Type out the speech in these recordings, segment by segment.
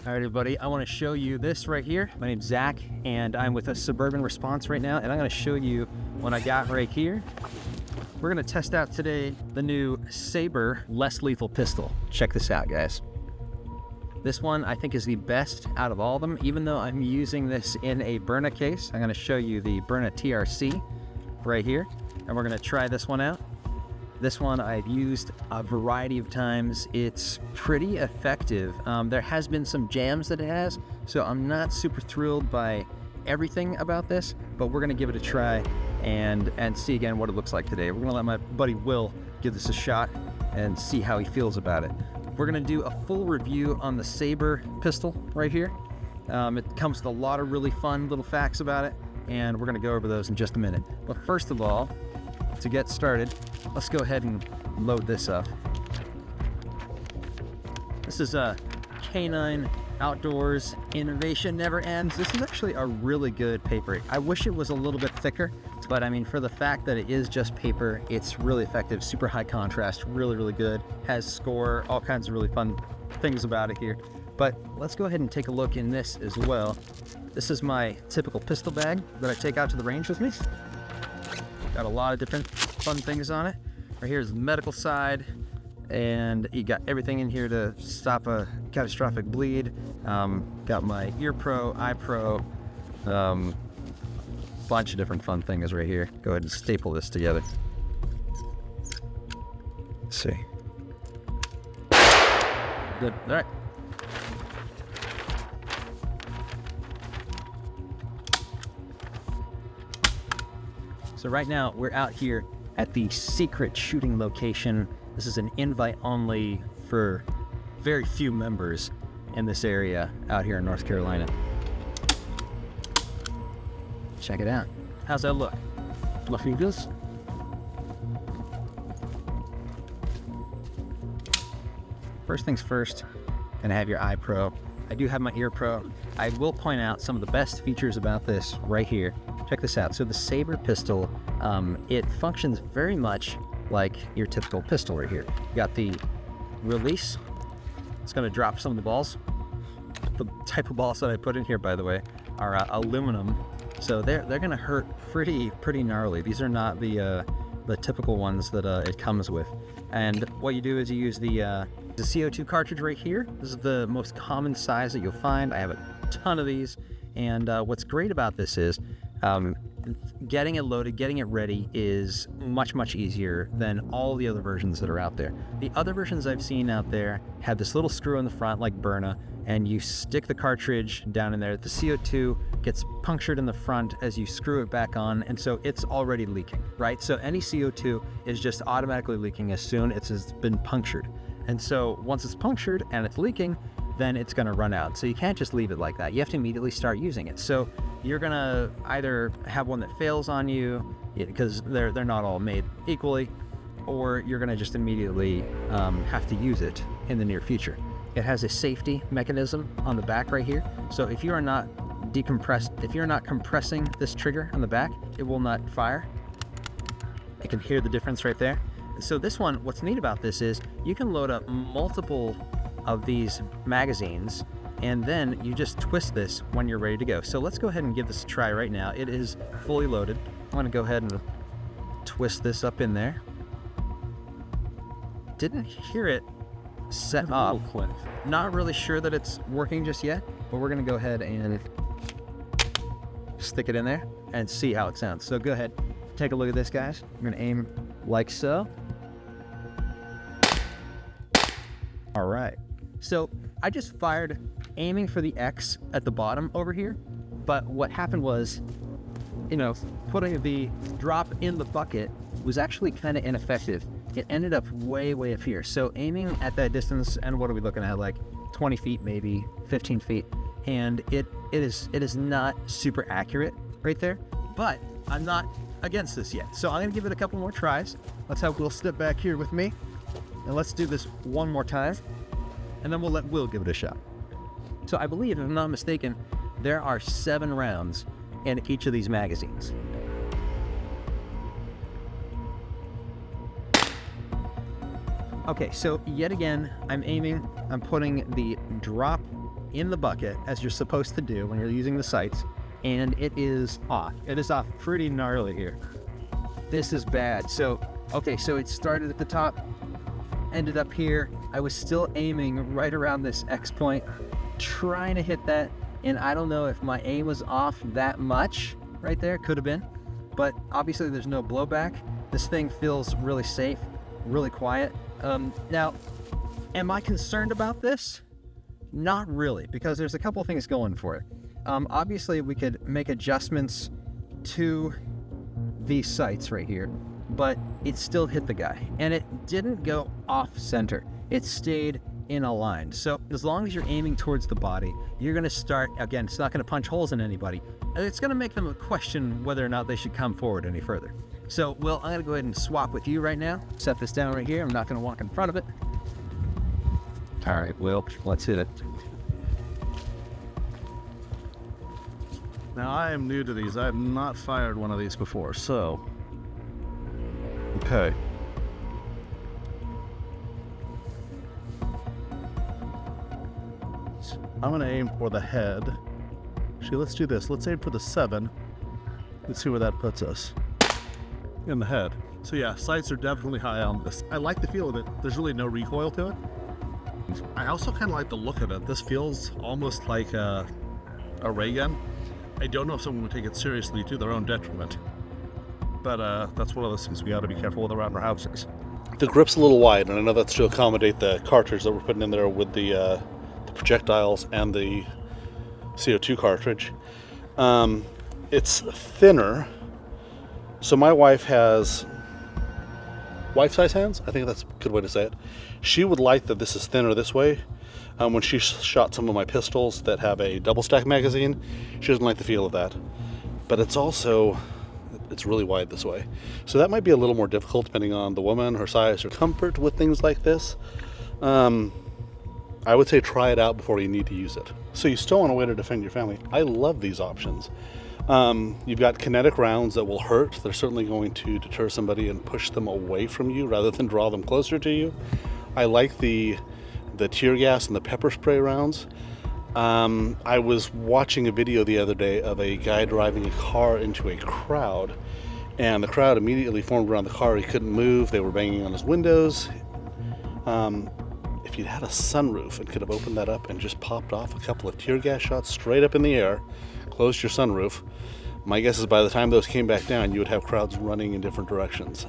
All right, everybody, I want to show you this right here. My name's Zach, and I'm with a Suburban Response right now, and I'm going to show you what I got right here. We're going to test out today the new Sabre Less-Lethal Pistol. Check this out, guys. This one I think is the best out of all of them, even though I'm using this in a Byrna case. I'm going to show you the Byrna TRC right here, and we're going to try this one out. This one I've used a variety of times. It's pretty effective. There has been some jams that it has, so I'm not super thrilled by everything about this, but we're gonna give it a try and see again what it looks like today. We're gonna let my buddy Will give this a shot and see how he feels about it. We're gonna do a full review on the Sabre pistol right here. It comes with a lot of really fun little facts about it, and we're gonna go over those in just a minute. But first of all, to get started, let's go ahead and load this up. This is a K9 Outdoors Innovation Never Ends. This is actually a really good paper. I wish it was a little bit thicker, but I mean, for the fact that it is just paper, it's really effective, super high contrast, really, really good. Has score, all kinds of really fun things about it here. But let's go ahead and take a look in this as well. This is my typical pistol bag that I take out to the range with me. Got a lot of different fun things on it. Right here's the medical side, and you got everything in here to stop a catastrophic bleed. Got my ear pro, eye pro, bunch of different fun things right here. Go ahead and staple this together. Let's see. Good. All right. So right now we're out here at the secret shooting location. This is an invite only for very few members in this area out here in North Carolina. Check it out. How's that look? Looking good? First things first, gonna have your eye pro. I do have my ear pro. I will point out some of the best features about this right here. Check this out. So the Sabre pistol, it functions very much like your typical pistol right here. You got the release. It's going to drop some of the balls. The type of balls that I put in here, by the way, are aluminum, so they're going to hurt pretty gnarly. These are not the typical ones that it comes with. And what you do is you use the CO2 cartridge right here. This is the most common size that you'll find. I have a ton of these, and what's great about this is getting it loaded, getting it ready is much easier than all the other versions that are out there. The other versions I've seen out there have this little screw in the front like Byrna, and you stick the cartridge down in there. The CO2 gets punctured in the front as you screw it back on, and so it's already leaking, right? So any CO2 is just automatically leaking as soon as it's been punctured. And so once it's punctured and it's leaking, then it's gonna run out. So you can't just leave it like that. You have to immediately start using it. So you're gonna either have one that fails on you, because they're not all made equally, or you're gonna just immediately have to use it in the near future. It has a safety mechanism on the back right here. So if you are not compressing this trigger on the back, it will not fire. You can hear the difference right there. So this one, what's neat about this is you can load up multiple of these magazines, and then you just twist this when you're ready to go. So let's go ahead and give this a try right now. It is fully loaded. I'm gonna go ahead and twist this up in there. Didn't hear it set up. Not really sure that it's working just yet, but we're gonna go ahead and stick it in there and see how it sounds. So go ahead, take a look at this, guys. I'm gonna aim like so. All right. So I just fired aiming for the X at the bottom over here, but what happened was, putting the drop in the bucket was actually kind of ineffective. It ended up way up here. So aiming at that distance, and what are we looking at, like 20 feet, maybe 15 feet, and it is not super accurate right there, but I'm not against this yet. So I'm gonna give it a couple more tries. Let's have Will step back here with me, and let's do this one more time, and then we'll let Will give it a shot. So I believe, if I'm not mistaken, there are 7 rounds in each of these magazines. Okay, so yet again, I'm aiming, I'm putting the drop in the bucket as you're supposed to do when you're using the sights, and it is off. It is off pretty gnarly here. This is bad. So, okay, so it started at the top, ended up here. I was still aiming right around this X point, trying to hit that, and I don't know if my aim was off that much right there, could have been, but obviously there's no blowback. This thing feels really safe, really quiet. Now, am I concerned about this? Not really, because there's a couple things going for it. Obviously, we could make adjustments to these sights right here, but it still hit the guy, and it didn't go off center. It stayed in a line. So as long as you're aiming towards the body, you're going to start, again, it's not going to punch holes in anybody. It's going to make them question whether or not they should come forward any further. So, Will, I'm going to go ahead and swap with you right now. Set this down right here. I'm not going to walk in front of it. All right, Will, let's hit it. Now, I am new to these. I have not fired one of these before, so... Okay. I'm going to aim for the head. Actually, let's do this. Let's aim for the 7. Let's see where that puts us. In the head. So yeah, sights are definitely high on this. I like the feel of it. There's really no recoil to it. I also kind of like the look of it. This feels almost like a ray gun. I don't know if someone would take it seriously to their own detriment. But that's one of those things we got to be careful with around our houses. The grip's a little wide, and I know that's to accommodate the cartridge that we're putting in there with the projectiles and the CO2 cartridge. It's thinner. So my wife has wife-size hands. I think that's a good way to say it. She would like that this is thinner this way. When she shot some of my pistols that have a double-stack magazine, she doesn't like the feel of that. But it's also, it's really wide this way. So that might be a little more difficult depending on the woman, her size, her comfort with things like this. I would say try it out before you need to use it. So you still want a way to defend your family. I love these options. You've got kinetic rounds that will hurt. They're certainly going to deter somebody and push them away from you rather than draw them closer to you. I like the tear gas and the pepper spray rounds. I was watching a video the other day of a guy driving a car into a crowd, and the crowd immediately formed around the car. He couldn't move. They were banging on his windows. If you'd had a sunroof and could have opened that up and just popped off a couple of tear gas shots straight up in the air, closed your sunroof, my guess is by the time those came back down, you would have crowds running in different directions.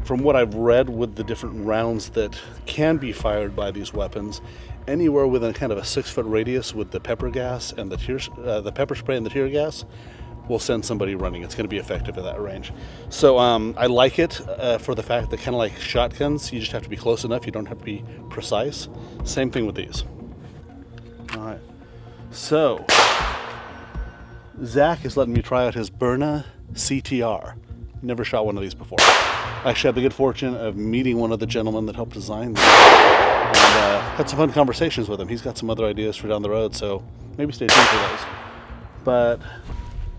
From what I've read with the different rounds that can be fired by these weapons, anywhere within kind of a 6-foot radius with the pepper gas and the pepper spray and the tear gas will send somebody running. It's going to be effective at that range. So I like it for the fact that, kind of like shotguns, you just have to be close enough. You don't have to be precise. Same thing with these. All right. So Zach is letting me try out his Byrna CTR. Never shot one of these before. I actually had the good fortune of meeting one of the gentlemen that helped design them, and had some fun conversations with him. He's got some other ideas for down the road, so maybe stay tuned for those. But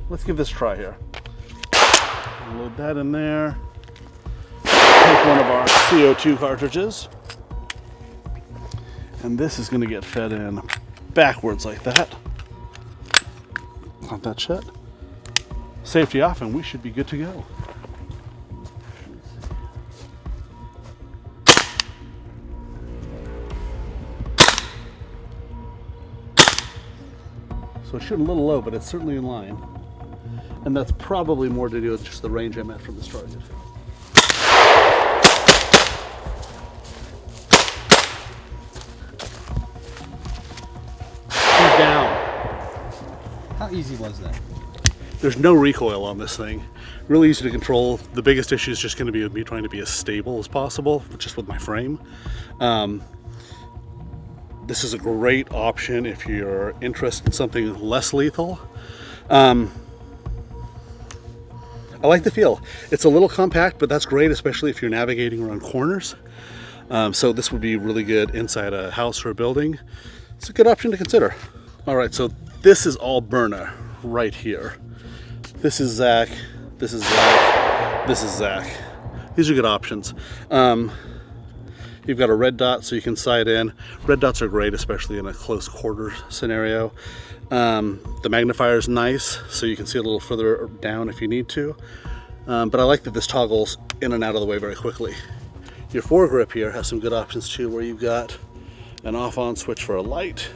let's give this a try here. Load that in there. Take one of our CO2 cartridges, and this is going to get fed in backwards like that. Pop that shut. Safety off, and we should be good to go. So it's shooting a little low, but it's certainly in line. And that's probably more to do with just the range I'm at from this target. He's down. How easy was that? There's no recoil on this thing. Really easy to control. The biggest issue is just going to be with me trying to be as stable as possible, just with my frame. This is a great option if you're interested in something less lethal. I like the feel. It's a little compact, but that's great, especially if you're navigating around corners. So this would be really good inside a house or a building. It's a good option to consider. All right, so this is all Byrna right here. This is Zach. This is Zach. This is Zach. these are good options. You've got a red dot so you can sight in. Red dots are great, especially in a close quarter scenario. The magnifier is nice, so you can see a little further down if you need to. But I like that this toggles in and out of the way very quickly. Your foregrip here has some good options too, where you've got an off-on switch for a light.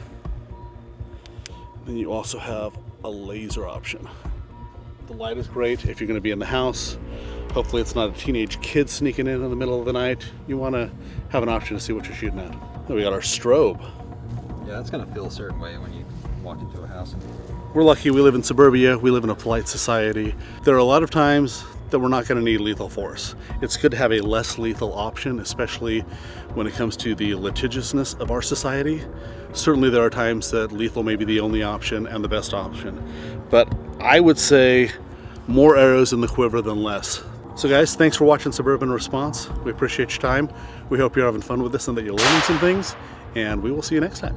Then you also have a laser option. The light is great if you're going to be in the house. Hopefully it's not a teenage kid sneaking in the middle of the night. You want to have an option to see what you're shooting at. Then we got our strobe. Yeah, that's gonna feel a certain way when you walk into a house. We're lucky we live in suburbia, we live in a polite society. There are a lot of times that we're not going to need lethal force. It's good to have a less lethal option, especially when it comes to the litigiousness of our society. Certainly there are times that lethal may be the only option and the best option, but I would say more arrows in the quiver than less. So guys, thanks for watching Suburban Response. We appreciate your time. We hope you're having fun with this and that you're learning some things, and we will see you next time.